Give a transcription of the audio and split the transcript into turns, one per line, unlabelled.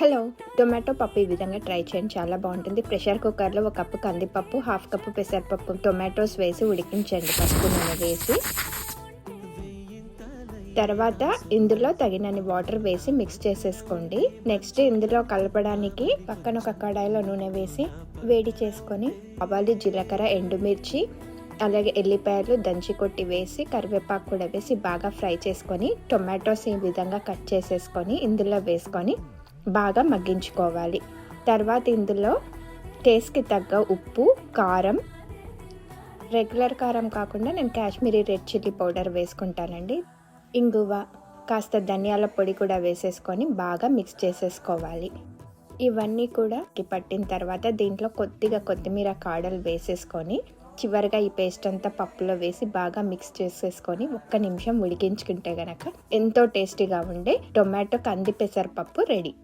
Hello, tomato పప్పు ఈ విధంగా ట్రై చేయండి, చాలా బాగుంటుంది. ప్రెషర్ కుక్కర్లో 1 కప్పు కందిపప్పు, 1/2 కప్పు పెసరపప్పు, టొమాటోస్ వేసి ఉడికించండి పసుపు నూనె వేసి. తర్వాత ఇందులో తగినన్ని వాటర్ వేసి మిక్స్ చేసేసుకోండి. నెక్స్ట్ ఇందులో కలపడానికి పక్కన ఒక కడాయిలో నూనె వేసి వేడి చేసుకొని ఆవాలు, జీలకర్ర, ఎండుమిర్చి, అలాగే ఎల్లిపాయలు దంచి కొట్టి వేసి కరివేపాకు కూడా వేసి బాగా ఫ్రై చేసుకొని టొమాటోస్ ఈ విధంగా కట్ చేసేసుకొని ఇందులో వేసుకొని బాగా మగ్గించుకోవాలి. తర్వాత ఇందులో టేస్ట్కి తగ్గ ఉప్పు, కారం, రెగ్యులర్ కారం కాకుండా నేను కాశ్మీరీ రెడ్ చిల్లీ పౌడర్ వేసుకుంటానండి, ఇంగువ, కాస్త ధనియాల పొడి కూడా వేసేసుకొని బాగా మిక్స్ చేసేసుకోవాలి. ఇవన్నీ కూడా పట్టిన తర్వాత దీంట్లో కొద్దిగా కొత్తిమీర కాడలు వేసేసుకొని చివరిగా ఈ పేస్ట్ అంతా పప్పులో వేసి బాగా మిక్స్ చేసేసుకొని 1 నిమిషం ఉడికించుకుంటే గనక ఎంతో టేస్టీగా ఉండే టొమాటో కంది పెసరపప్పు రెడీ.